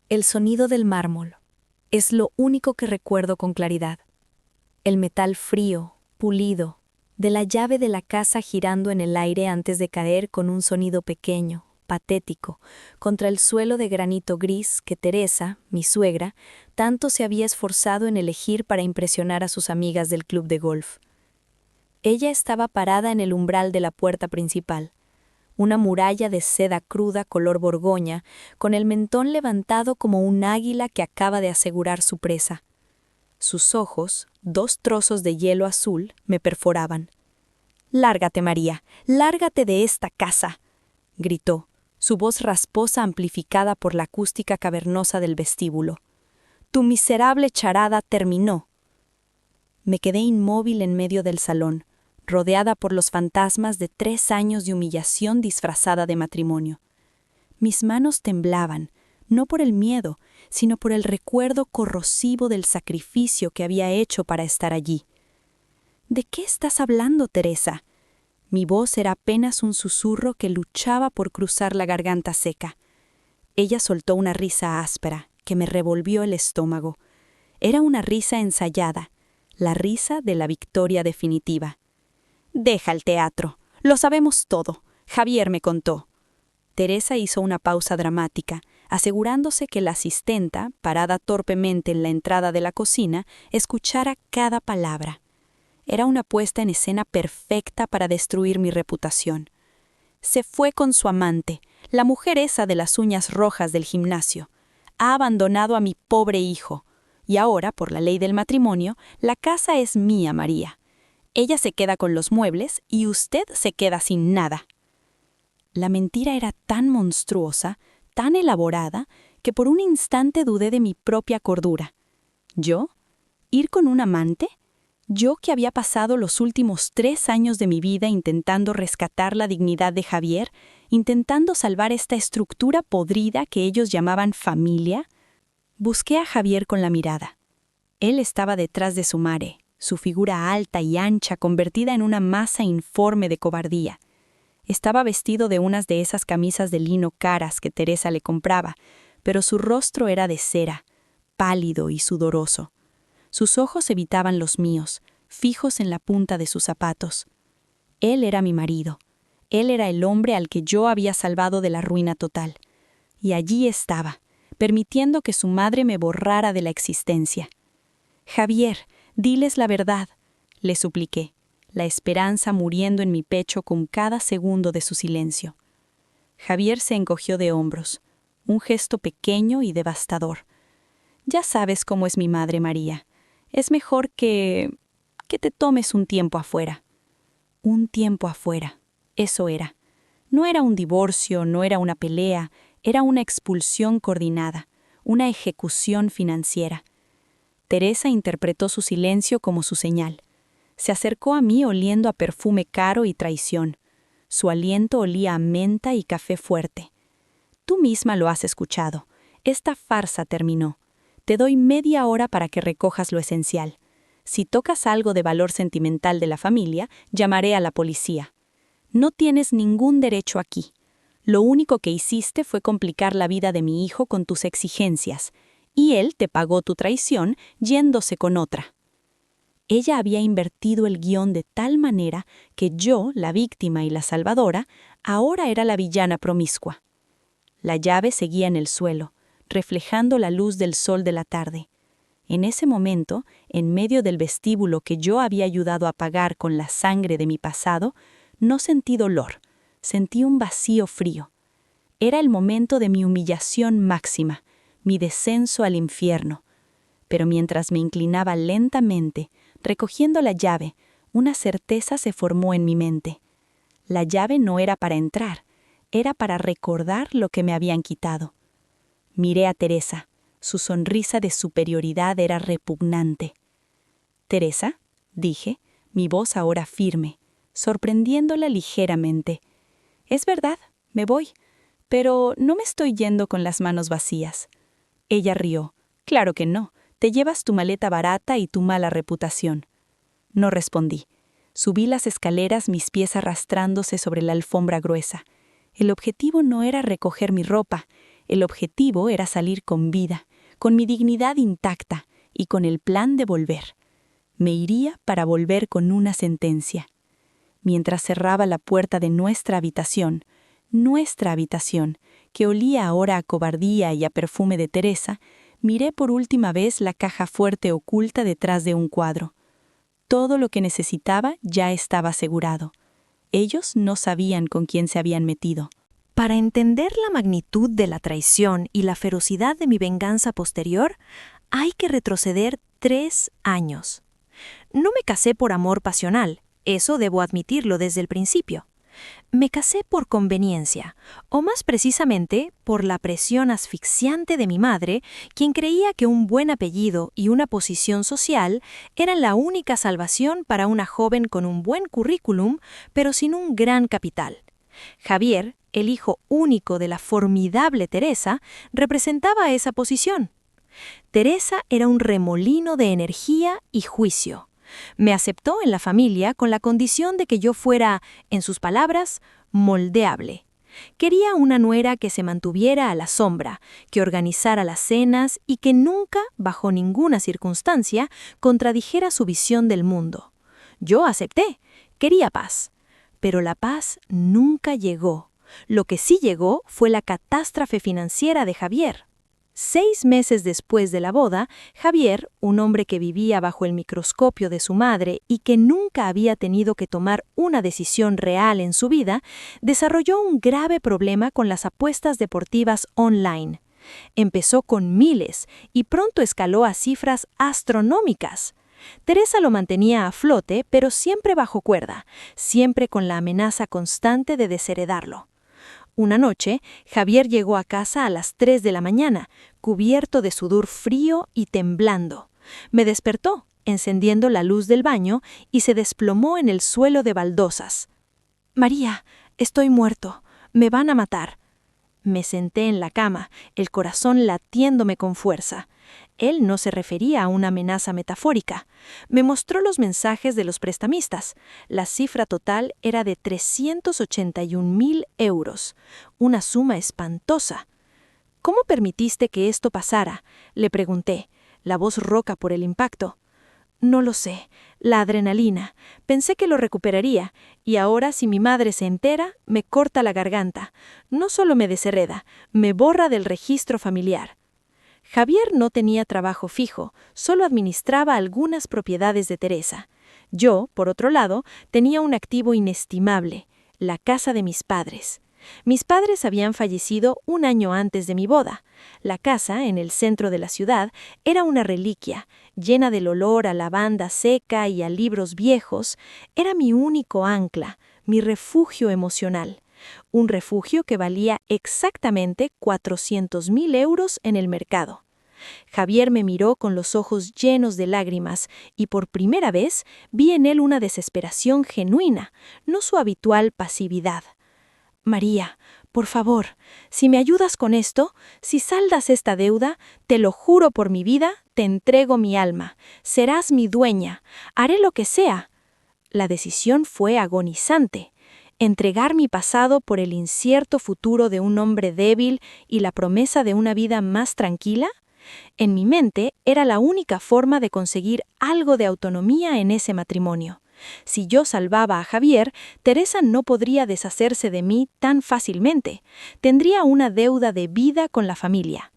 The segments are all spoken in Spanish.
El sonido del mármol es lo único que recuerdo con claridad. El metal frío, pulido, de la llave de la casa girando en el aire antes de caer con un sonido pequeño, patético, contra el suelo de granito gris que Teresa, mi suegra, tanto se había esforzado en elegir para impresionar a sus amigas del club de golf. Ella estaba parada en el umbral de la puerta principal, una muralla de seda cruda color borgoña, con el mentón levantado como un águila que acaba de asegurar su presa. Sus ojos, 2 trozos de hielo azul, me perforaban. «Lárgate, María, lárgate de esta casa», gritó, su voz rasposa amplificada por la acústica cavernosa del vestíbulo. «Tu miserable charada terminó». Me quedé inmóvil en medio del salón, rodeada por los fantasmas de 3 años de humillación disfrazada de matrimonio. Mis manos temblaban, no por el miedo, sino por el recuerdo corrosivo del sacrificio que había hecho para estar allí. «¿De qué estás hablando, Teresa?». Mi voz era apenas un susurro que luchaba por cruzar la garganta seca. Ella soltó una risa áspera que me revolvió el estómago. Era una risa ensayada, la risa de la victoria definitiva. «Deja el teatro. Lo sabemos todo. Javier me contó». Teresa hizo una pausa dramática, asegurándose que la asistenta, parada torpemente en la entrada de la cocina, escuchara cada palabra. Era una puesta en escena perfecta para destruir mi reputación. Se fue con su amante, la mujer esa de las uñas rojas del gimnasio. Ha abandonado a mi pobre hijo. Y ahora, por la ley del matrimonio, la casa es mía, María. Ella se queda con los muebles y usted se queda sin nada. La mentira era tan monstruosa, tan elaborada, que por un instante dudé de mi propia cordura. ¿Yo? ¿Ir con un amante? ¿Yo que había pasado los últimos 3 años de mi vida intentando rescatar la dignidad de Javier, intentando salvar esta estructura podrida que ellos llamaban familia? Busqué a Javier con la mirada. Él estaba detrás de su madre, su figura alta y ancha convertida en una masa informe de cobardía. Estaba vestido de unas de esas camisas de lino caras que Teresa le compraba, pero su rostro era de cera, pálido y sudoroso. Sus ojos evitaban los míos, fijos en la punta de sus zapatos. Él era mi marido. Él era el hombre al que yo había salvado de la ruina total. Y allí estaba, permitiendo que su madre me borrara de la existencia. «Javier, diles la verdad», le supliqué, la esperanza muriendo en mi pecho con cada segundo de su silencio. Javier se encogió de hombros, un gesto pequeño y devastador. «Ya sabes cómo es mi madre, María. Es mejor que te tomes un tiempo afuera». Un tiempo afuera, eso era. No era un divorcio, no era una pelea, era una expulsión coordinada, una ejecución financiera. Teresa interpretó su silencio como su señal. Se acercó a mí oliendo a perfume caro y traición. Su aliento olía a menta y café fuerte. «Tú misma lo has escuchado. Esta farsa terminó. Te doy media hora para que recojas lo esencial. Si tocas algo de valor sentimental de la familia, llamaré a la policía. No tienes ningún derecho aquí. Lo único que hiciste fue complicar la vida de mi hijo con tus exigencias, y él te pagó tu traición yéndose con otra». Ella había invertido el guión de tal manera que yo, la víctima y la salvadora, ahora era la villana promiscua. La llave seguía en el suelo, reflejando la luz del sol de la tarde. En ese momento, en medio del vestíbulo que yo había ayudado a apagar con la sangre de mi pasado, no sentí dolor, sentí un vacío frío. Era el momento de mi humillación máxima, mi descenso al infierno. Pero mientras me inclinaba lentamente, recogiendo la llave, una certeza se formó en mi mente. La llave no era para entrar, era para recordar lo que me habían quitado. Miré a Teresa. Su sonrisa de superioridad era repugnante. «Teresa», dije, mi voz ahora firme, sorprendiéndola ligeramente. «Es verdad, me voy, pero no me estoy yendo con las manos vacías». Ella rió. «Claro que no, te llevas tu maleta barata y tu mala reputación». No respondí. Subí las escaleras, mis pies arrastrándose sobre la alfombra gruesa. El objetivo no era recoger mi ropa, El objetivo era salir con vida, con mi dignidad intacta y con el plan de volver. Me iría para volver con una sentencia. Mientras cerraba la puerta de nuestra habitación, que olía ahora a cobardía y a perfume de Teresa, miré por última vez la caja fuerte oculta detrás de un cuadro. Todo lo que necesitaba ya estaba asegurado. Ellos no sabían con quién se habían metido. Para entender la magnitud de la traición y la ferocidad de mi venganza posterior, hay que retroceder 3 años. No me casé por amor pasional, eso debo admitirlo desde el principio. Me casé por conveniencia, o más precisamente por la presión asfixiante de mi madre, quien creía que un buen apellido y una posición social eran la única salvación para una joven con un buen currículum, pero sin un gran capital. Javier, el hijo único de la formidable Teresa, representaba esa posición. Teresa era un remolino de energía y juicio. Me aceptó en la familia con la condición de que yo fuera, en sus palabras, moldeable. Quería una nuera que se mantuviera a la sombra, que organizara las cenas y que nunca, bajo ninguna circunstancia, contradijera su visión del mundo. Yo acepté, quería paz. Pero la paz nunca llegó. Lo que sí llegó fue la catástrofe financiera de Javier. 6 meses después de la boda, Javier, un hombre que vivía bajo el microscopio de su madre y que nunca había tenido que tomar una decisión real en su vida, desarrolló un grave problema con las apuestas deportivas online. Empezó con miles y pronto escaló a cifras astronómicas. Teresa lo mantenía a flote, pero siempre bajo cuerda, siempre con la amenaza constante de desheredarlo. Una noche, Javier llegó a casa a las 3 de la mañana, cubierto de sudor frío y temblando. Me despertó, encendiendo la luz del baño, y se desplomó en el suelo de baldosas. «María, estoy muerto. Me van a matar». Me senté en la cama, el corazón latiéndome con fuerza. Él no se refería a una amenaza metafórica. Me mostró los mensajes de los prestamistas. La cifra total era de 381.000 euros, una suma espantosa. «¿Cómo permitiste que esto pasara?», le pregunté, la voz ronca por el impacto. «No lo sé, la adrenalina. Pensé que lo recuperaría, y ahora si mi madre se entera, me corta la garganta. No solo me deshereda, me borra del registro familiar». Javier no tenía trabajo fijo, solo administraba algunas propiedades de Teresa. Yo, por otro lado, tenía un activo inestimable, la casa de mis padres. Mis padres habían fallecido 1 año antes de mi boda. La casa, en el centro de la ciudad, era una reliquia, llena del olor a lavanda seca y a libros viejos. Era mi único ancla, mi refugio emocional. Un refugio que valía exactamente 400.000 euros en el mercado. Javier me miró con los ojos llenos de lágrimas y por primera vez vi en él una desesperación genuina, no su habitual pasividad. «María, por favor, si me ayudas con esto, si saldas esta deuda, te lo juro por mi vida, te entrego mi alma. Serás mi dueña. Haré lo que sea». La decisión fue agonizante. Entregar mi pasado por el incierto futuro de un hombre débil y la promesa de una vida más tranquila. En mi mente era la única forma de conseguir algo de autonomía en ese matrimonio. Si yo salvaba a Javier, Teresa no podría deshacerse de mí tan fácilmente. Tendría una deuda de vida con la familia.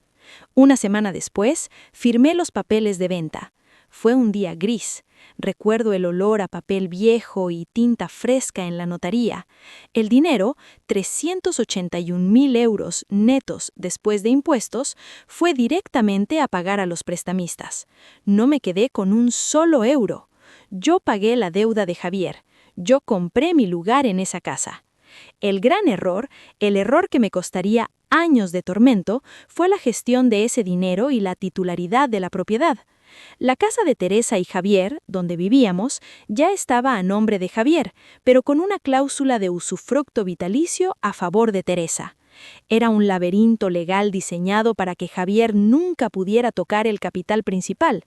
1 semana después, firmé los papeles de venta. Fue un día gris. Recuerdo el olor a papel viejo y tinta fresca en la notaría. El dinero, 381.000 euros netos después de impuestos, fue directamente a pagar a los prestamistas. No me quedé con un solo euro. Yo pagué la deuda de Javier. Yo compré mi lugar en esa casa. El gran error, el error que me costaría años de tormento, fue la gestión de ese dinero y la titularidad de la propiedad. La casa de Teresa y Javier, donde vivíamos, ya estaba a nombre de Javier, pero con una cláusula de usufructo vitalicio a favor de Teresa. Era un laberinto legal diseñado para que Javier nunca pudiera tocar el capital principal.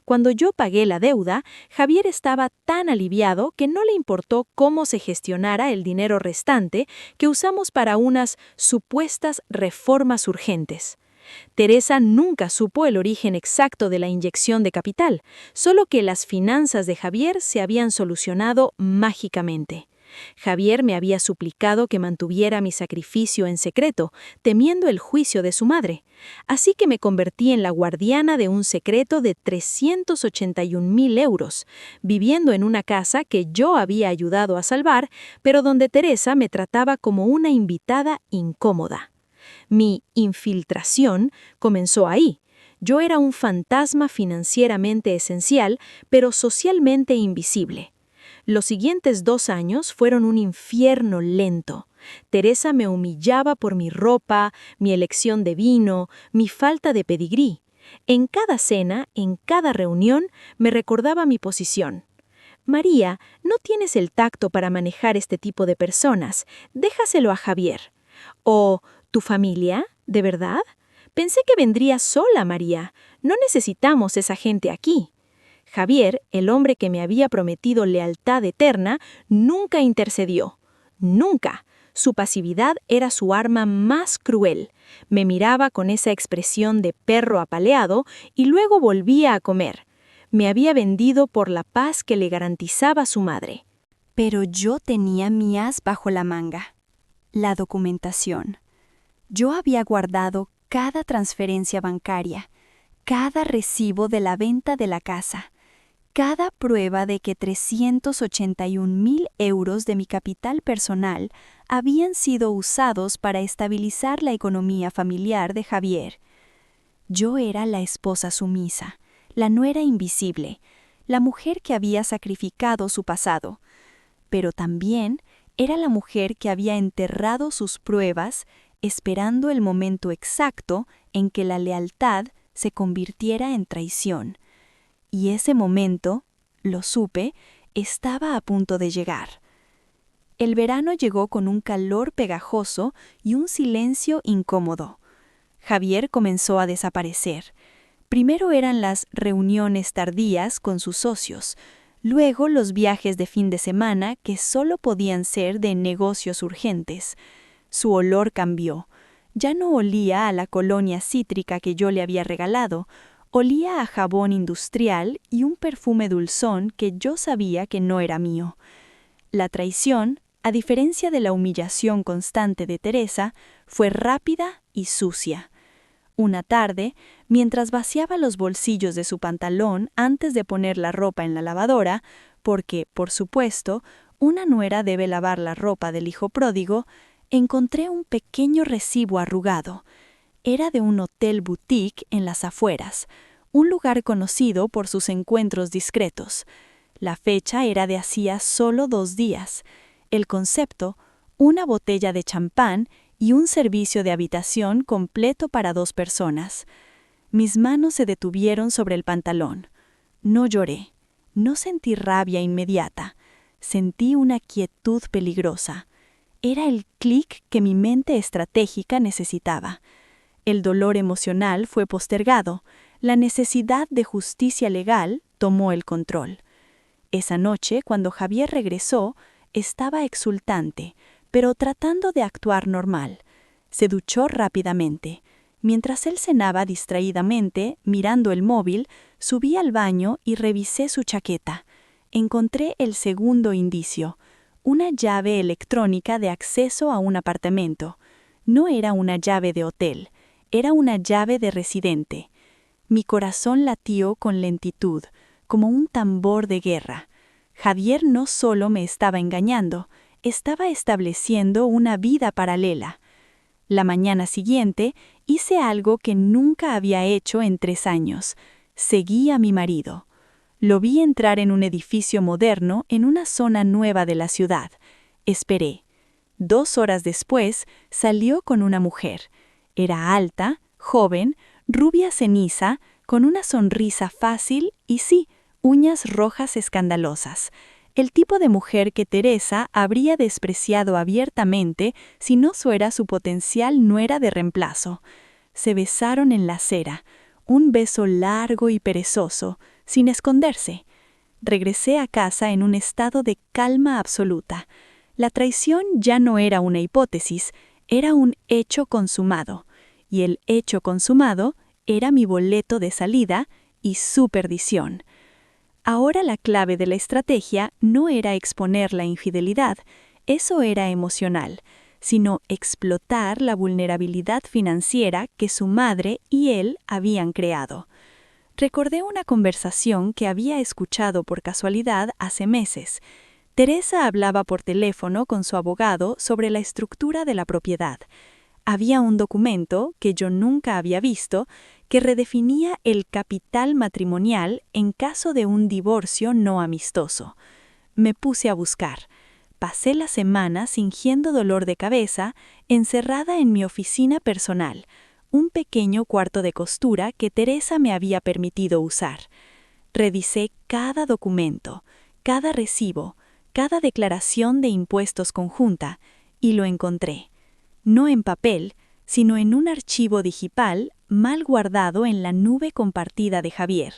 Cuando yo pagué la deuda, Javier estaba tan aliviado que no le importó cómo se gestionara el dinero restante que usamos para unas supuestas reformas urgentes. Teresa nunca supo el origen exacto de la inyección de capital, solo que las finanzas de Javier se habían solucionado mágicamente. Javier me había suplicado que mantuviera mi sacrificio en secreto, temiendo el juicio de su madre. Así que me convertí en la guardiana de un secreto de 381.000 euros, viviendo en una casa que yo había ayudado a salvar, pero donde Teresa me trataba como una invitada incómoda. Mi infiltración comenzó ahí. Yo era un fantasma financieramente esencial, pero socialmente invisible. Los siguientes 2 años fueron un infierno lento. Teresa me humillaba por mi ropa, mi elección de vino, mi falta de pedigrí. En cada cena, en cada reunión, me recordaba mi posición. María, no tienes el tacto para manejar este tipo de personas. Déjaselo a Javier. O, ¿tu familia? ¿De verdad? Pensé que vendría sola, María. No necesitamos esa gente aquí. Javier, el hombre que me había prometido lealtad eterna, nunca intercedió. Nunca. Su pasividad era su arma más cruel. Me miraba con esa expresión de perro apaleado y luego volvía a comer. Me había vendido por la paz que le garantizaba su madre. Pero yo tenía mi as bajo la manga. La documentación. Yo había guardado cada transferencia bancaria, cada recibo de la venta de la casa, cada prueba de que 381.000 euros de mi capital personal habían sido usados para estabilizar la economía familiar de Javier. Yo era la esposa sumisa, la nuera invisible, la mujer que había sacrificado su pasado, pero también era la mujer que había enterrado sus pruebas esperando el momento exacto en que la lealtad se convirtiera en traición. Y ese momento, lo supe, estaba a punto de llegar. El verano llegó con un calor pegajoso y un silencio incómodo. Javier comenzó a desaparecer. Primero eran las reuniones tardías con sus socios, luego los viajes de fin de semana que solo podían ser de negocios urgentes. Su olor cambió. Ya no olía a la colonia cítrica que yo le había regalado, olía a jabón industrial y un perfume dulzón que yo sabía que no era mío. La traición, a diferencia de la humillación constante de Teresa, fue rápida y sucia. Una tarde, mientras vaciaba los bolsillos de su pantalón antes de poner la ropa en la lavadora, porque, por supuesto, una nuera debe lavar la ropa del hijo pródigo, encontré un pequeño recibo arrugado. Era de un hotel boutique en las afueras, un lugar conocido por sus encuentros discretos. La fecha era de hacía solo 2 días. El concepto, una botella de champán y un servicio de habitación completo para 2 personas. Mis manos se detuvieron sobre el pantalón. No lloré. No sentí rabia inmediata. Sentí una quietud peligrosa. Era el clic que mi mente estratégica necesitaba. El dolor emocional fue postergado. La necesidad de justicia legal tomó el control. Esa noche, cuando Javier regresó, estaba exultante, pero tratando de actuar normal. Se duchó rápidamente. Mientras él cenaba distraídamente, mirando el móvil, subí al baño y revisé su chaqueta. Encontré el segundo indicio, una llave electrónica de acceso a un apartamento. No era una llave de hotel, era una llave de residente. Mi corazón latió con lentitud, como un tambor de guerra. Javier no solo me estaba engañando, estaba estableciendo una vida paralela. La mañana siguiente hice algo que nunca había hecho en 3 años. Seguí a mi marido. Lo vi entrar en un edificio moderno en una zona nueva de la ciudad. Esperé. 2 horas después salió con una mujer. Era alta, joven, rubia ceniza, con una sonrisa fácil y sí, uñas rojas escandalosas. El tipo de mujer que Teresa habría despreciado abiertamente si no fuera su potencial nuera de reemplazo. Se besaron en la acera, Un beso largo y perezoso, sin esconderse. Regresé a casa en un estado de calma absoluta. La traición ya no era una hipótesis, era un hecho consumado. Y el hecho consumado era mi boleto de salida y su perdición. Ahora la clave de la estrategia no era exponer la infidelidad, eso era emocional, sino explotar la vulnerabilidad financiera que su madre y él habían creado. Recordé una conversación que había escuchado por casualidad hace meses. Teresa hablaba por teléfono con su abogado sobre la estructura de la propiedad. Había un documento, que yo nunca había visto, que redefinía el capital matrimonial en caso de un divorcio no amistoso. Me puse a buscar. Pasé la semana fingiendo dolor de cabeza, encerrada en mi oficina personal, un pequeño cuarto de costura que Teresa me había permitido usar. Revisé cada documento, cada recibo, cada declaración de impuestos conjunta, y lo encontré. No en papel, sino en un archivo digital mal guardado en la nube compartida de Javier.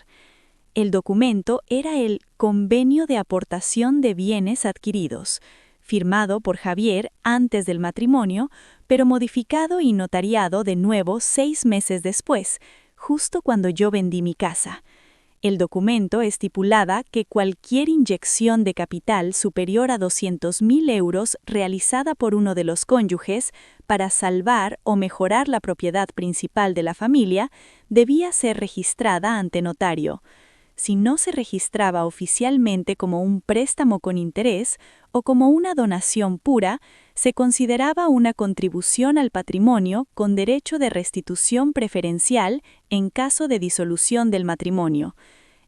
El documento era el Convenio de Aportación de Bienes Adquiridos, firmado por Javier antes del matrimonio, pero modificado y notariado de nuevo 6 meses después, justo cuando yo vendí mi casa. El documento estipulaba que cualquier inyección de capital superior a 200.000 euros realizada por uno de los cónyuges para salvar o mejorar la propiedad principal de la familia debía ser registrada ante notario. Si no se registraba oficialmente como un préstamo con interés o como una donación pura, se consideraba una contribución al patrimonio con derecho de restitución preferencial en caso de disolución del matrimonio.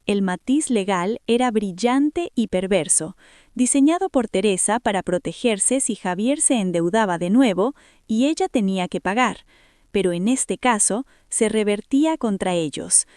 El matiz legal era brillante y perverso, diseñado por Teresa para protegerse si Javier se endeudaba de nuevo y ella tenía que pagar, pero en este caso se revertía contra ellos.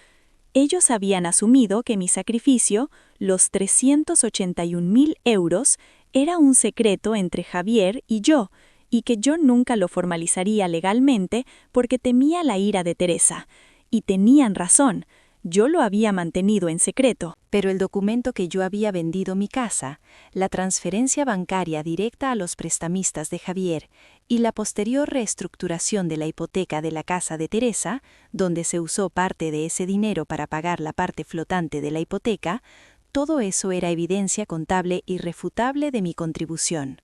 Ellos habían asumido que mi sacrificio, los 381.000 euros, era un secreto entre Javier y yo, y que yo nunca lo formalizaría legalmente porque temía la ira de Teresa. Y tenían razón. Yo lo había mantenido en secreto. Pero el documento que yo había vendido mi casa, la transferencia bancaria directa a los prestamistas de Javier y la posterior reestructuración de la hipoteca de la casa de Teresa, donde se usó parte de ese dinero para pagar la parte flotante de la hipoteca, todo eso era evidencia contable irrefutable de mi contribución.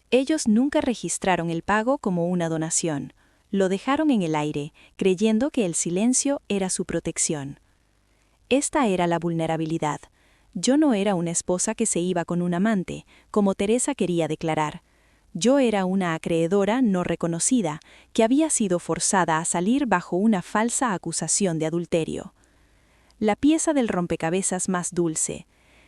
Ellos nunca registraron el pago como una donación. Lo dejaron en el aire, creyendo que el silencio era su protección. Esta era la vulnerabilidad. Yo no era una esposa que se iba con un amante, como Teresa quería declarar. Yo era una acreedora no reconocida, que había sido forzada a salir bajo una falsa acusación de adulterio. La pieza del rompecabezas más dulce.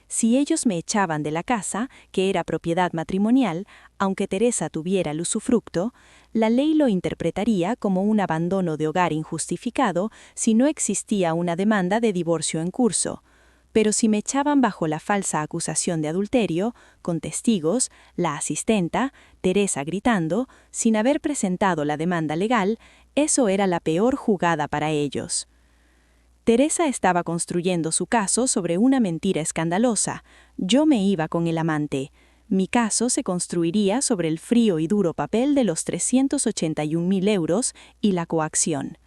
Si ellos me echaban de la casa, que era propiedad matrimonial, aunque Teresa tuviera el usufructo, la ley lo interpretaría como un abandono de hogar injustificado si no existía una demanda de divorcio en curso. Pero si me echaban bajo la falsa acusación de adulterio, con testigos, la asistenta, Teresa gritando, sin haber presentado la demanda legal, eso era la peor jugada para ellos. Teresa estaba construyendo su caso sobre una mentira escandalosa. Yo me iba con el amante. Mi caso se construiría sobre el frío y duro papel de los 381.000 euros y la coacción.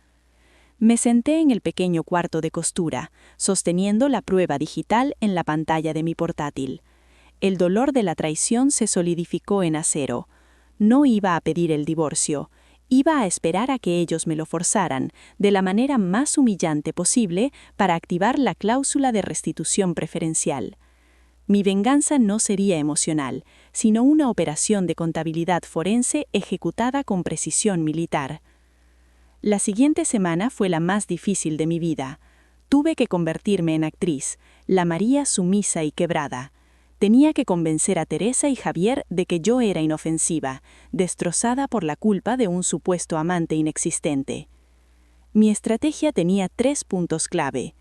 Me senté en el pequeño cuarto de costura, sosteniendo la prueba digital en la pantalla de mi portátil. El dolor de la traición se solidificó en acero. No iba a pedir el divorcio. Iba a esperar a que ellos me lo forzaran, de la manera más humillante posible, para activar la cláusula de restitución preferencial. Mi venganza no sería emocional, sino una operación de contabilidad forense ejecutada con precisión militar. La siguiente semana fue la más difícil de mi vida. Tuve que convertirme en actriz, la María sumisa y quebrada. Tenía que convencer a Teresa y Javier de que yo era inofensiva, destrozada por la culpa de un supuesto amante inexistente. Mi estrategia tenía 3 puntos clave.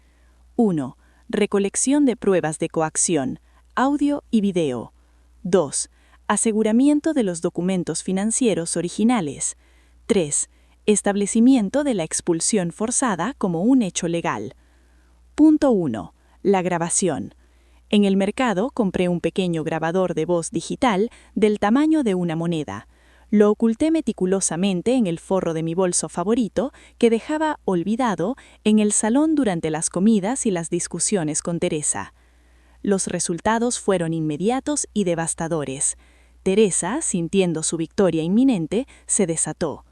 1. Recolección de pruebas de coacción, audio y video. 2. Aseguramiento de los documentos financieros originales. 3. Establecimiento de la expulsión forzada como un hecho legal. Punto 1. La grabación. En el mercado compré un pequeño grabador de voz digital del tamaño de una moneda. Lo oculté meticulosamente en el forro de mi bolso favorito que dejaba olvidado en el salón durante las comidas y las discusiones con Teresa. Los resultados fueron inmediatos y devastadores. Teresa, sintiendo su victoria inminente, se desató.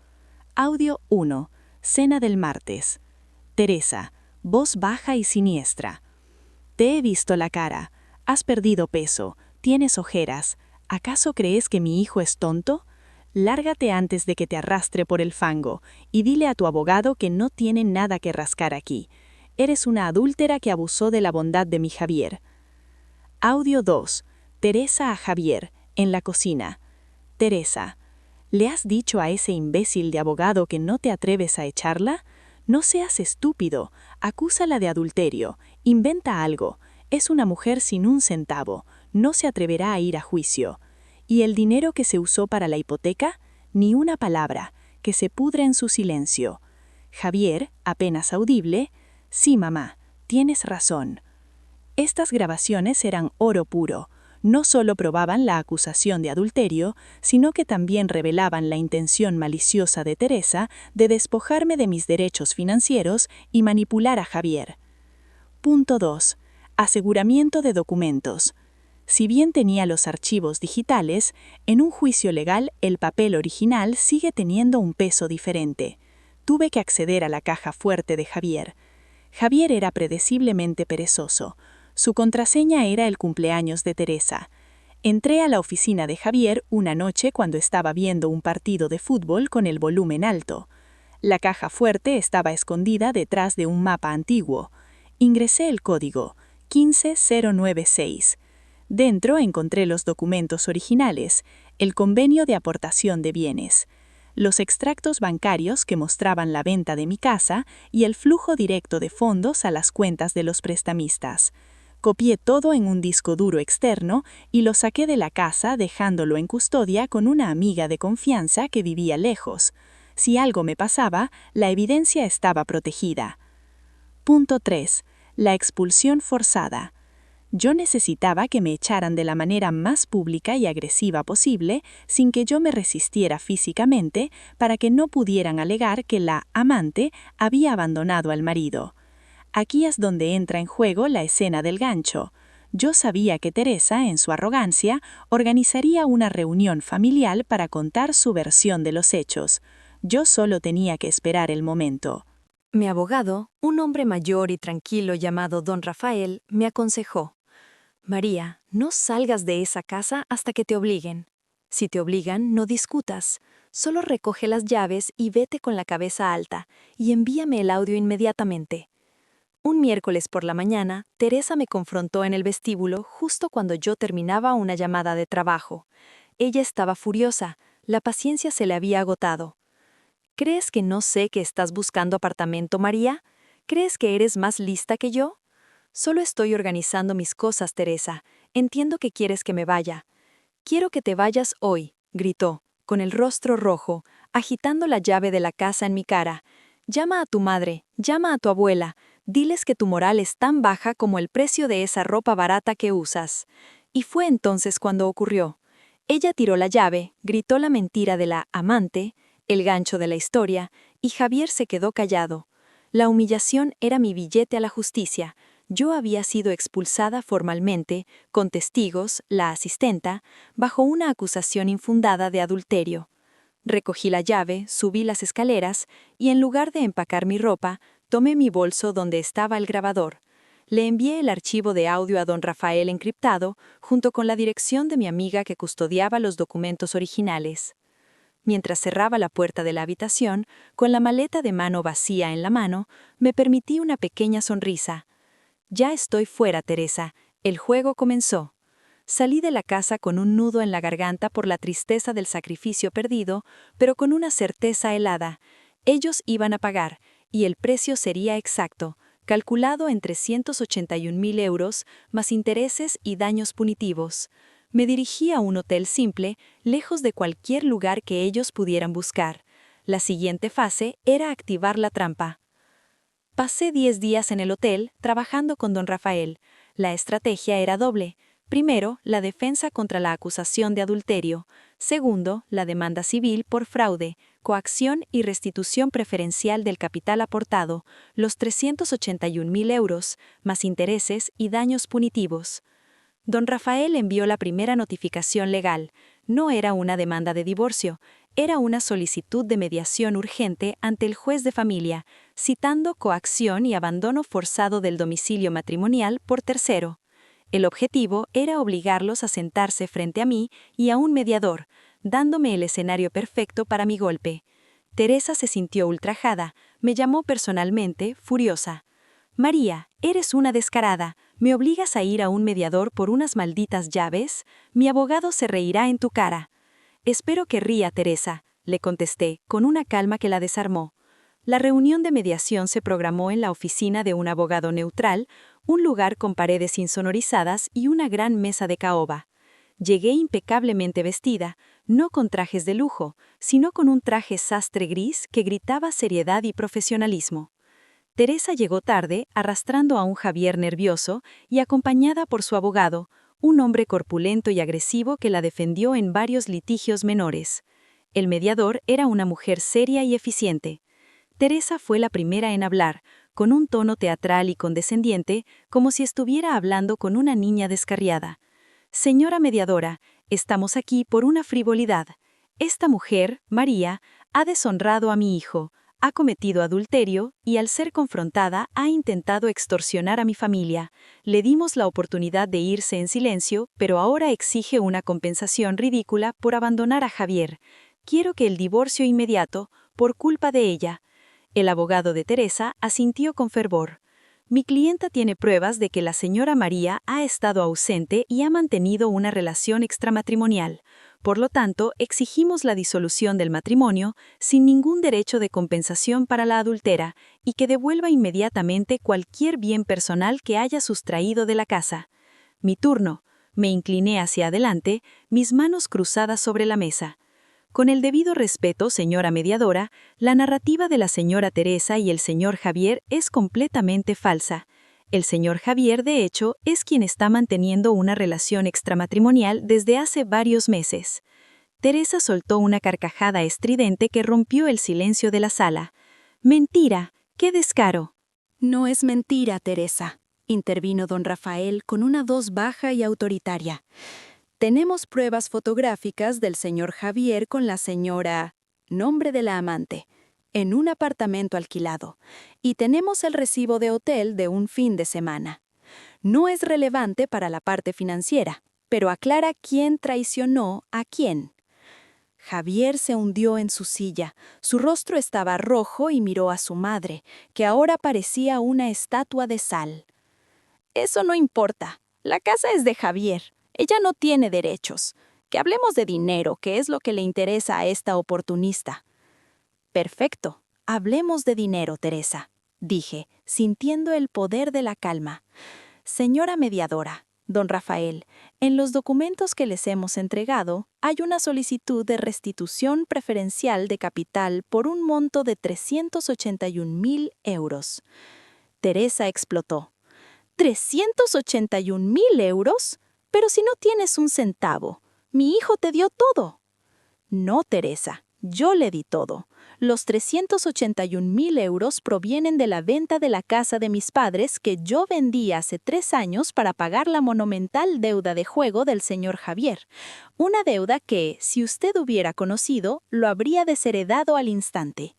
Audio 1. Cena del martes. Teresa, voz baja y siniestra. Te he visto la cara. Has perdido peso. Tienes ojeras. ¿Acaso crees que mi hijo es tonto? Lárgate antes de que te arrastre por el fango y dile a tu abogado que no tiene nada que rascar aquí. Eres una adúltera que abusó de la bondad de mi Javier. Audio 2. Teresa a Javier, en la cocina. Teresa, ¿le has dicho a ese imbécil de abogado que no te atreves a echarla? No seas estúpido, acúsala de adulterio, inventa algo. Es una mujer sin un centavo, no se atreverá a ir a juicio. ¿Y el dinero que se usó para la hipoteca? Ni una palabra, que se pudre en su silencio. Javier, apenas audible, sí, mamá, tienes razón. Estas grabaciones eran oro puro. No solo probaban la acusación de adulterio, sino que también revelaban la intención maliciosa de Teresa de despojarme de mis derechos financieros y manipular a Javier. Punto 2. Aseguramiento de documentos. Si bien tenía los archivos digitales, en un juicio legal el papel original sigue teniendo un peso diferente. Tuve que acceder a la caja fuerte de Javier. Javier era predeciblemente perezoso. Su contraseña era el cumpleaños de Teresa. Entré a la oficina de Javier una noche cuando estaba viendo un partido de fútbol con el volumen alto. La caja fuerte estaba escondida detrás de un mapa antiguo. Ingresé el código 15096. Dentro encontré los documentos originales, el convenio de aportación de bienes, los extractos bancarios que mostraban la venta de mi casa y el flujo directo de fondos a las cuentas de los prestamistas. Copié todo en un disco duro externo y lo saqué de la casa dejándolo en custodia con una amiga de confianza que vivía lejos. Si algo me pasaba, la evidencia estaba protegida. Punto 3. La expulsión forzada. Yo necesitaba que me echaran de la manera más pública y agresiva posible, sin que yo me resistiera físicamente, para que no pudieran alegar que la amante había abandonado al marido. Aquí es donde entra en juego la escena del gancho. Yo sabía que Teresa, en su arrogancia, organizaría una reunión familiar para contar su versión de los hechos. Yo solo tenía que esperar el momento. Mi abogado, un hombre mayor y tranquilo llamado don Rafael, me aconsejó: María, no salgas de esa casa hasta que te obliguen. Si te obligan, no discutas. Solo recoge las llaves y vete con la cabeza alta, y envíame el audio inmediatamente. Un miércoles por la mañana, Teresa me confrontó en el vestíbulo justo cuando yo terminaba una llamada de trabajo. Ella estaba furiosa, la paciencia se le había agotado. ¿Crees que no sé que estás buscando apartamento, María? ¿Crees que eres más lista que yo? Solo estoy organizando mis cosas, Teresa. Entiendo que quieres que me vaya. Quiero que te vayas hoy, gritó, con el rostro rojo, agitando la llave de la casa en mi cara. Llama a tu madre, llama a tu abuela. Diles que tu moral es tan baja como el precio de esa ropa barata que usas. Y fue entonces cuando ocurrió. Ella tiró la llave, gritó la mentira de la amante, el gancho de la historia, y Javier se quedó callado. La humillación era mi billete a la justicia. Yo había sido expulsada formalmente, con testigos, la asistenta, bajo una acusación infundada de adulterio. Recogí la llave, subí las escaleras, y en lugar de empacar mi ropa, tomé mi bolso donde estaba el grabador. Le envié el archivo de audio a don Rafael encriptado, junto con la dirección de mi amiga que custodiaba los documentos originales. Mientras cerraba la puerta de la habitación, con la maleta de mano vacía en la mano, me permití una pequeña sonrisa. Ya estoy fuera, Teresa. El juego comenzó. Salí de la casa con un nudo en la garganta por la tristeza del sacrificio perdido, pero con una certeza helada. Ellos iban a pagar, y el precio sería exacto, calculado en 381.000 euros, más intereses y daños punitivos. Me dirigí a un hotel simple, lejos de cualquier lugar que ellos pudieran buscar. La siguiente fase era activar la trampa. Pasé 10 días en el hotel trabajando con don Rafael. La estrategia era doble. Primero, la defensa contra la acusación de adulterio. Segundo, la demanda civil por fraude, coacción y restitución preferencial del capital aportado, los 381.000 euros, más intereses y daños punitivos. Don Rafael envió la primera notificación legal. No era una demanda de divorcio, era una solicitud de mediación urgente ante el juez de familia, citando coacción y abandono forzado del domicilio matrimonial por tercero. El objetivo era obligarlos a sentarse frente a mí y a un mediador, dándome el escenario perfecto para mi golpe. Teresa se sintió ultrajada, me llamó personalmente, furiosa. «María, eres una descarada. ¿Me obligas a ir a un mediador por unas malditas llaves? Mi abogado se reirá en tu cara». «Espero que ría, Teresa», le contesté, con una calma que la desarmó. La reunión de mediación se programó en la oficina de un abogado neutral, un lugar con paredes insonorizadas y una gran mesa de caoba. Llegué impecablemente vestida, no con trajes de lujo, sino con un traje sastre gris que gritaba seriedad y profesionalismo. Teresa llegó tarde, arrastrando a un Javier nervioso y acompañada por su abogado, un hombre corpulento y agresivo que la defendió en varios litigios menores. El mediador era una mujer seria y eficiente. Teresa fue la primera en hablar, con un tono teatral y condescendiente, como si estuviera hablando con una niña descarriada. «Señora mediadora, estamos aquí por una frivolidad. Esta mujer, María, ha deshonrado a mi hijo, ha cometido adulterio y al ser confrontada ha intentado extorsionar a mi familia. Le dimos la oportunidad de irse en silencio, pero ahora exige una compensación ridícula por abandonar a Javier. Quiero que el divorcio inmediato, por culpa de ella». El abogado de Teresa asintió con fervor. «Mi clienta tiene pruebas de que la señora María ha estado ausente y ha mantenido una relación extramatrimonial. Por lo tanto, exigimos la disolución del matrimonio sin ningún derecho de compensación para la adúltera y que devuelva inmediatamente cualquier bien personal que haya sustraído de la casa». Mi turno. Me incliné hacia adelante, mis manos cruzadas sobre la mesa. «Con el debido respeto, señora mediadora, la narrativa de la señora Teresa y el señor Javier es completamente falsa. El señor Javier, de hecho, es quien está manteniendo una relación extramatrimonial desde hace varios meses». Teresa soltó una carcajada estridente que rompió el silencio de la sala. «Mentira, qué descaro». «No es mentira, Teresa», intervino don Rafael con una voz baja y autoritaria. «Tenemos pruebas fotográficas del señor Javier con la señora, nombre de la amante, en un apartamento alquilado, y tenemos el recibo de hotel de un fin de semana. No es relevante para la parte financiera, pero aclara quién traicionó a quién». Javier se hundió en su silla, su rostro estaba rojo y miró a su madre, que ahora parecía una estatua de sal. «Eso no importa, la casa es de Javier. Ella no tiene derechos. Que hablemos de dinero, que es lo que le interesa a esta oportunista». «Perfecto, hablemos de dinero, Teresa», dije, sintiendo el poder de la calma. «Señora mediadora, don Rafael, en los documentos que les hemos entregado hay una solicitud de restitución preferencial de capital por un monto de 381.000 euros». Teresa explotó. ¿381.000 euros? Pero si no tienes un centavo, mi hijo te dio todo». «No, Teresa, yo le di todo. Los 381.000 euros provienen de la venta de la casa de mis padres que yo vendí hace 3 años para pagar la monumental deuda de juego del señor Javier. Una deuda que, si usted hubiera conocido, lo habría desheredado al instante».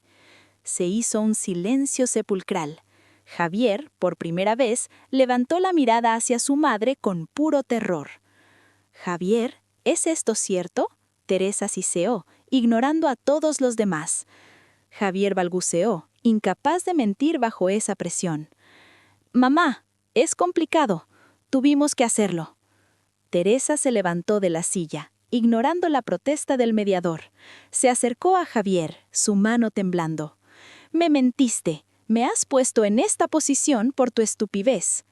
Se hizo un silencio sepulcral. Javier, por primera vez, levantó la mirada hacia su madre con puro terror. «Javier, ¿es esto cierto?», Teresa siseó, ignorando a todos los demás. Javier balbuceó, incapaz de mentir bajo esa presión. «Mamá, es complicado. Tuvimos que hacerlo». Teresa se levantó de la silla, ignorando la protesta del mediador. Se acercó a Javier, su mano temblando. «Me mentiste. Me has puesto en esta posición por tu estupidez».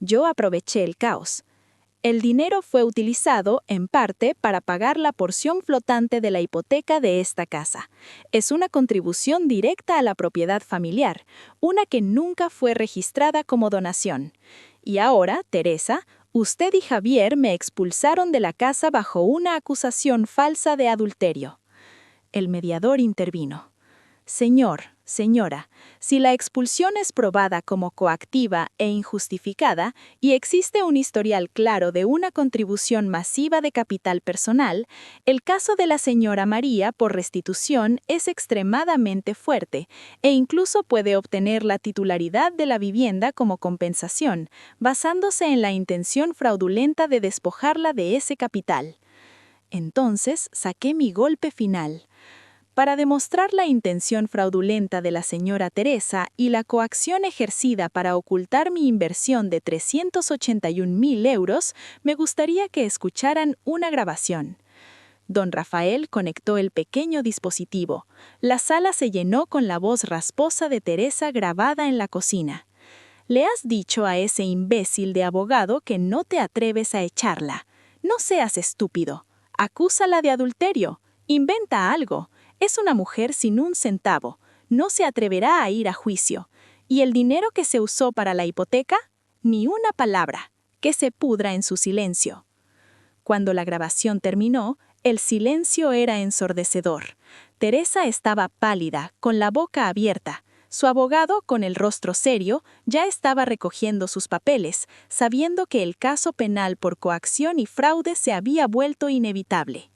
Yo aproveché el caos. El dinero fue utilizado, en parte, para pagar la porción flotante de la hipoteca de esta casa. Es una contribución directa a la propiedad familiar, una que nunca fue registrada como donación. Y ahora, Teresa, usted y Javier me expulsaron de la casa bajo una acusación falsa de adulterio. El mediador intervino. Señora, si la expulsión es probada como coactiva e injustificada y existe un historial claro de una contribución masiva de capital personal, el caso de la señora María por restitución es extremadamente fuerte e incluso puede obtener la titularidad de la vivienda como compensación, basándose en la intención fraudulenta de despojarla de ese capital. Entonces saqué mi golpe final. Para demostrar la intención fraudulenta de la señora Teresa y la coacción ejercida para ocultar mi inversión de 381.000 euros, me gustaría que escucharan una grabación. Don Rafael conectó el pequeño dispositivo. La sala se llenó con la voz rasposa de Teresa grabada en la cocina. «Le has dicho a ese imbécil de abogado que no te atreves a echarla. No seas estúpido. Acúsala de adulterio. Inventa algo. Es una mujer sin un centavo. No se atreverá a ir a juicio. ¿Y el dinero que se usó para la hipoteca? Ni una palabra. Que se pudra en su silencio». Cuando la grabación terminó, el silencio era ensordecedor. Teresa estaba pálida, con la boca abierta. Su abogado, con el rostro serio, ya estaba recogiendo sus papeles, sabiendo que el caso penal por coacción y fraude se había vuelto inevitable.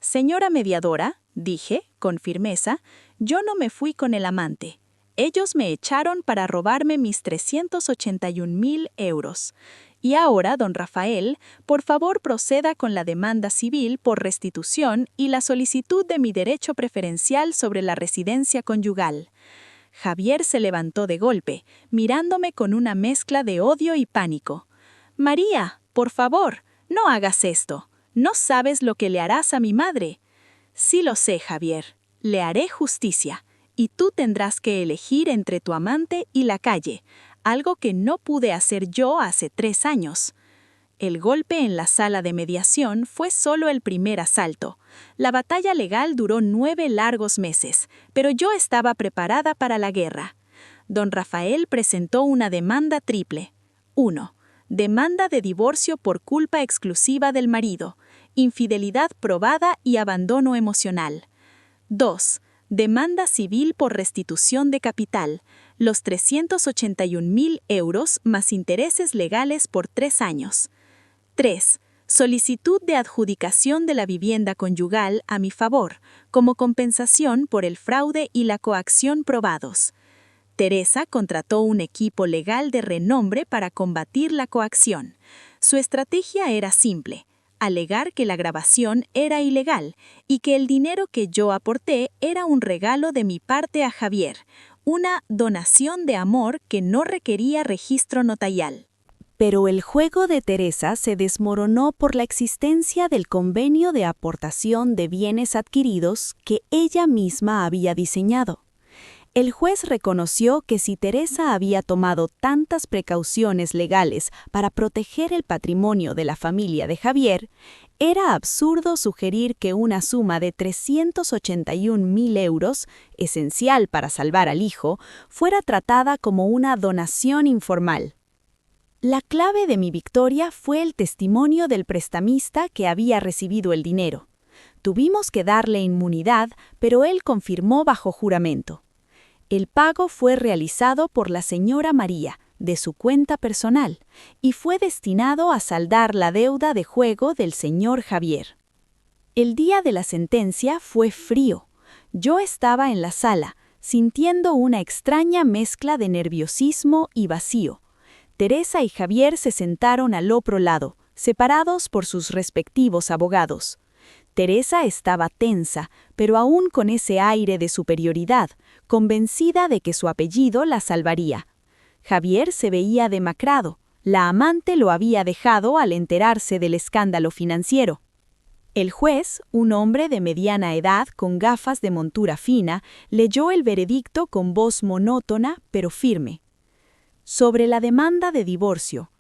«Señora mediadora», dije, con firmeza, «yo no me fui con el amante. Ellos me echaron para robarme mis 381.000 euros. Y ahora, don Rafael, por favor proceda con la demanda civil por restitución y la solicitud de mi derecho preferencial sobre la residencia conyugal». Javier se levantó de golpe, mirándome con una mezcla de odio y pánico. «María, por favor, no hagas esto. No sabes lo que le harás a mi madre». «Sí lo sé, Javier. Le haré justicia. Y tú tendrás que elegir entre tu amante y la calle, algo que no pude hacer yo hace 3 años». El golpe en la sala de mediación fue solo el primer asalto. La batalla legal duró 9 largos meses, pero yo estaba preparada para la guerra. Don Rafael presentó una demanda triple. 1. Demanda de divorcio por culpa exclusiva del marido, infidelidad probada y abandono emocional. 2. Demanda civil por restitución de capital, los 381.000 euros más intereses legales por 3 años. 3. Solicitud de adjudicación de la vivienda conyugal a mi favor, como compensación por el fraude y la coacción probados. Teresa contrató un equipo legal de renombre para combatir la coacción. Su estrategia era simple: alegar que la grabación era ilegal y que el dinero que yo aporté era un regalo de mi parte a Javier, una donación de amor que no requería registro notarial. Pero el juego de Teresa se desmoronó por la existencia del convenio de aportación de bienes adquiridos que ella misma había diseñado. El juez reconoció que si Teresa había tomado tantas precauciones legales para proteger el patrimonio de la familia de Javier, era absurdo sugerir que una suma de 381.000 euros, esencial para salvar al hijo, fuera tratada como una donación informal. La clave de mi victoria fue el testimonio del prestamista que había recibido el dinero. Tuvimos que darle inmunidad, pero él confirmó bajo juramento. El pago fue realizado por la señora María, de su cuenta personal, y fue destinado a saldar la deuda de juego del señor Javier. El día de la sentencia fue frío. Yo estaba en la sala, sintiendo una extraña mezcla de nerviosismo y vacío. Teresa y Javier se sentaron al otro lado, separados por sus respectivos abogados. Teresa estaba tensa, pero aún con ese aire de superioridad, convencida de que su apellido la salvaría. Javier se veía demacrado. La amante lo había dejado al enterarse del escándalo financiero. El juez, un hombre de mediana edad con gafas de montura fina, leyó el veredicto con voz monótona pero firme. Sobre la demanda de divorcio,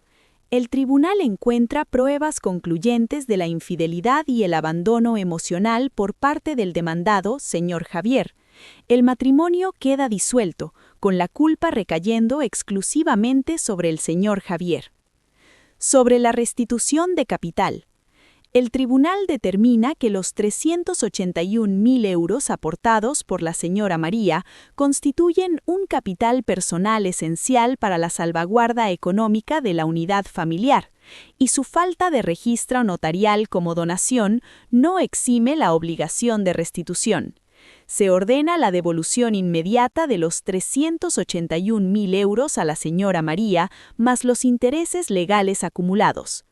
El tribunal encuentra pruebas concluyentes de la infidelidad y el abandono emocional por parte del demandado, señor Javier. El matrimonio queda disuelto, con la culpa recayendo exclusivamente sobre el señor Javier. Sobre la restitución de capital. El tribunal determina que los 381.000 euros aportados por la señora María constituyen un capital personal esencial para la salvaguarda económica de la unidad familiar, y su falta de registro notarial como donación no exime la obligación de restitución. Se ordena la devolución inmediata de los 381.000 euros a la señora María, más los intereses legales acumulados.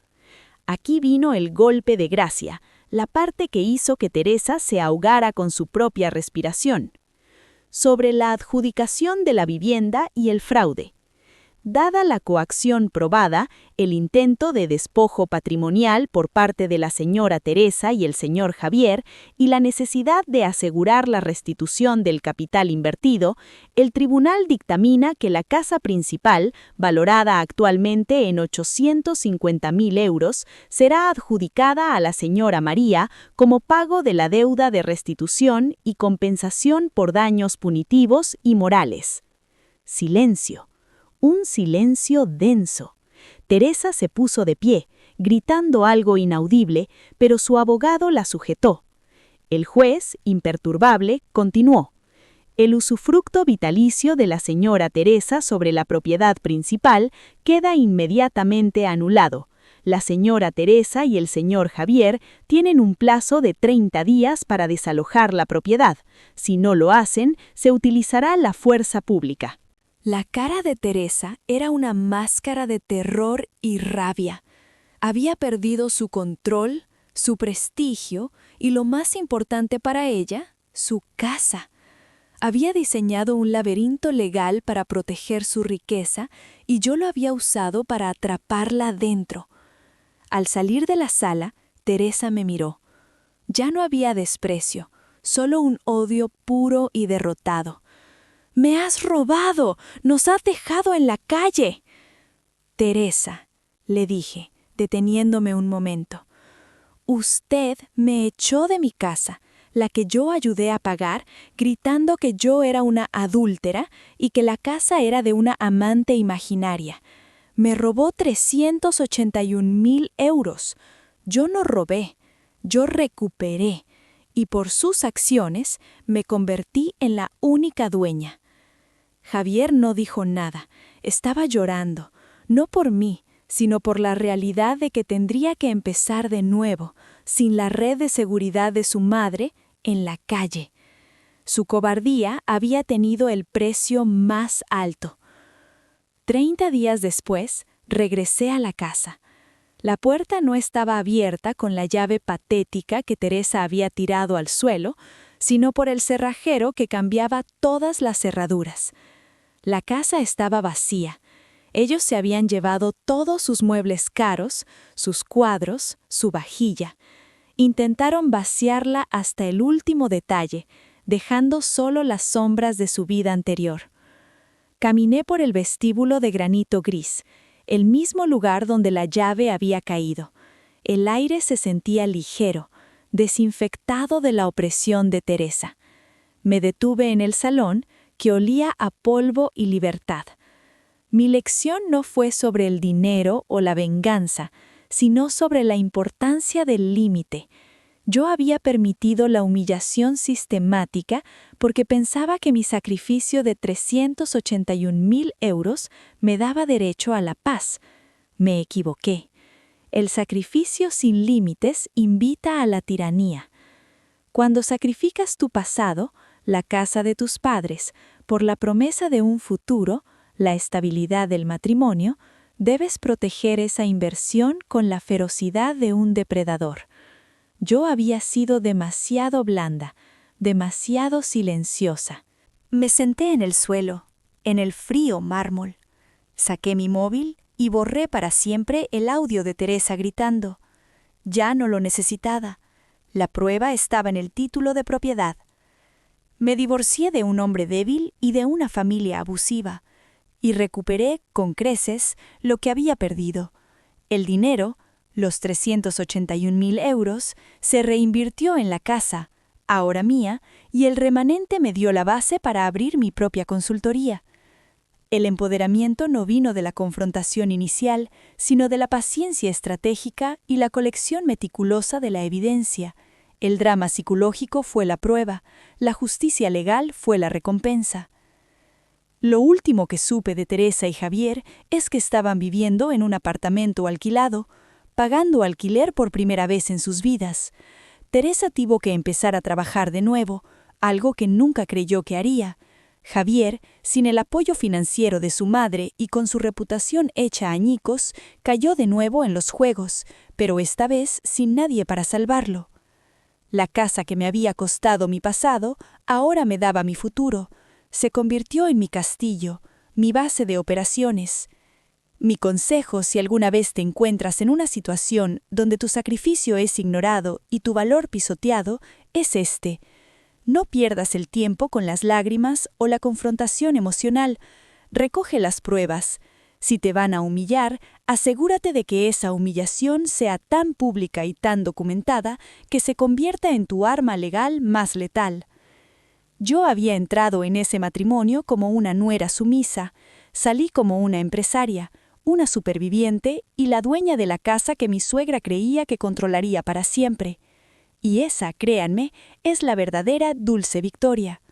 Aquí vino el golpe de gracia, la parte que hizo que Teresa se ahogara con su propia respiración. Sobre la adjudicación de la vivienda y el fraude. Dada la coacción probada, el intento de despojo patrimonial por parte de la señora Teresa y el señor Javier y la necesidad de asegurar la restitución del capital invertido, el tribunal dictamina que la casa principal, valorada actualmente en 850.000 euros, será adjudicada a la señora María como pago de la deuda de restitución y compensación por daños punitivos y morales. Silencio. Un silencio denso. Teresa se puso de pie, gritando algo inaudible, pero su abogado la sujetó. El juez, imperturbable, continuó. El usufructo vitalicio de la señora Teresa sobre la propiedad principal queda inmediatamente anulado. La señora Teresa y el señor Javier tienen un plazo de 30 días para desalojar la propiedad. Si no lo hacen, se utilizará la fuerza pública. La cara de Teresa era una máscara de terror y rabia. Había perdido su control, su prestigio y, lo más importante para ella, su casa. Había diseñado un laberinto legal para proteger su riqueza y yo lo había usado para atraparla dentro. Al salir de la sala, Teresa me miró. Ya no había desprecio, solo un odio puro y derrotado. «¡Me has robado! ¡Nos has dejado en la calle!» «Teresa», le dije, deteniéndome un momento, «usted me echó de mi casa, la que yo ayudé a pagar, gritando que yo era una adúltera y que la casa era de una amante imaginaria. Me robó 381.000 euros. Yo no robé, yo recuperé, y por sus acciones me convertí en la única dueña». Javier no dijo nada, estaba llorando, no por mí, sino por la realidad de que tendría que empezar de nuevo, sin la red de seguridad de su madre, en la calle. Su cobardía había tenido el precio más alto. 30 días después, regresé a la casa. La puerta no estaba abierta con la llave patética que Teresa había tirado al suelo, sino por el cerrajero que cambiaba todas las cerraduras. La casa estaba vacía. Ellos se habían llevado todos sus muebles caros, sus cuadros, su vajilla. Intentaron vaciarla hasta el último detalle, dejando solo las sombras de su vida anterior. Caminé por el vestíbulo de granito gris, el mismo lugar donde la llave había caído. El aire se sentía ligero, desinfectado de la opresión de Teresa. Me detuve en el salón, que olía a polvo y libertad. Mi lección no fue sobre el dinero o la venganza, sino sobre la importancia del límite. Yo había permitido la humillación sistemática porque pensaba que mi sacrificio de 381.000 euros me daba derecho a la paz. Me equivoqué. El sacrificio sin límites invita a la tiranía. Cuando sacrificas tu pasado, la casa de tus padres, por la promesa de un futuro, la estabilidad del matrimonio, debes proteger esa inversión con la ferocidad de un depredador. Yo había sido demasiado blanda, demasiado silenciosa. Me senté en el suelo, en el frío mármol. Saqué mi móvil y borré para siempre el audio de Teresa gritando. Ya no lo necesitaba. La prueba estaba en el título de propiedad. Me divorcié de un hombre débil y de una familia abusiva, y recuperé, con creces, lo que había perdido. El dinero, los 381.000 euros, se reinvirtió en la casa, ahora mía, y el remanente me dio la base para abrir mi propia consultoría. El empoderamiento no vino de la confrontación inicial, sino de la paciencia estratégica y la colección meticulosa de la evidencia. El drama psicológico fue la prueba, la justicia legal fue la recompensa. Lo último que supe de Teresa y Javier es que estaban viviendo en un apartamento alquilado, pagando alquiler por primera vez en sus vidas. Teresa tuvo que empezar a trabajar de nuevo, algo que nunca creyó que haría. Javier, sin el apoyo financiero de su madre y con su reputación hecha añicos, cayó de nuevo en los juegos, pero esta vez sin nadie para salvarlo. La casa que me había costado mi pasado, ahora me daba mi futuro. Se convirtió en mi castillo, mi base de operaciones. Mi consejo, si alguna vez te encuentras en una situación donde tu sacrificio es ignorado y tu valor pisoteado, es este: no pierdas el tiempo con las lágrimas o la confrontación emocional. Recoge las pruebas. Si te van a humillar, asegúrate de que esa humillación sea tan pública y tan documentada que se convierta en tu arma legal más letal. Yo había entrado en ese matrimonio como una nuera sumisa, salí como una empresaria, una superviviente y la dueña de la casa que mi suegra creía que controlaría para siempre. Y esa, créanme, es la verdadera dulce victoria.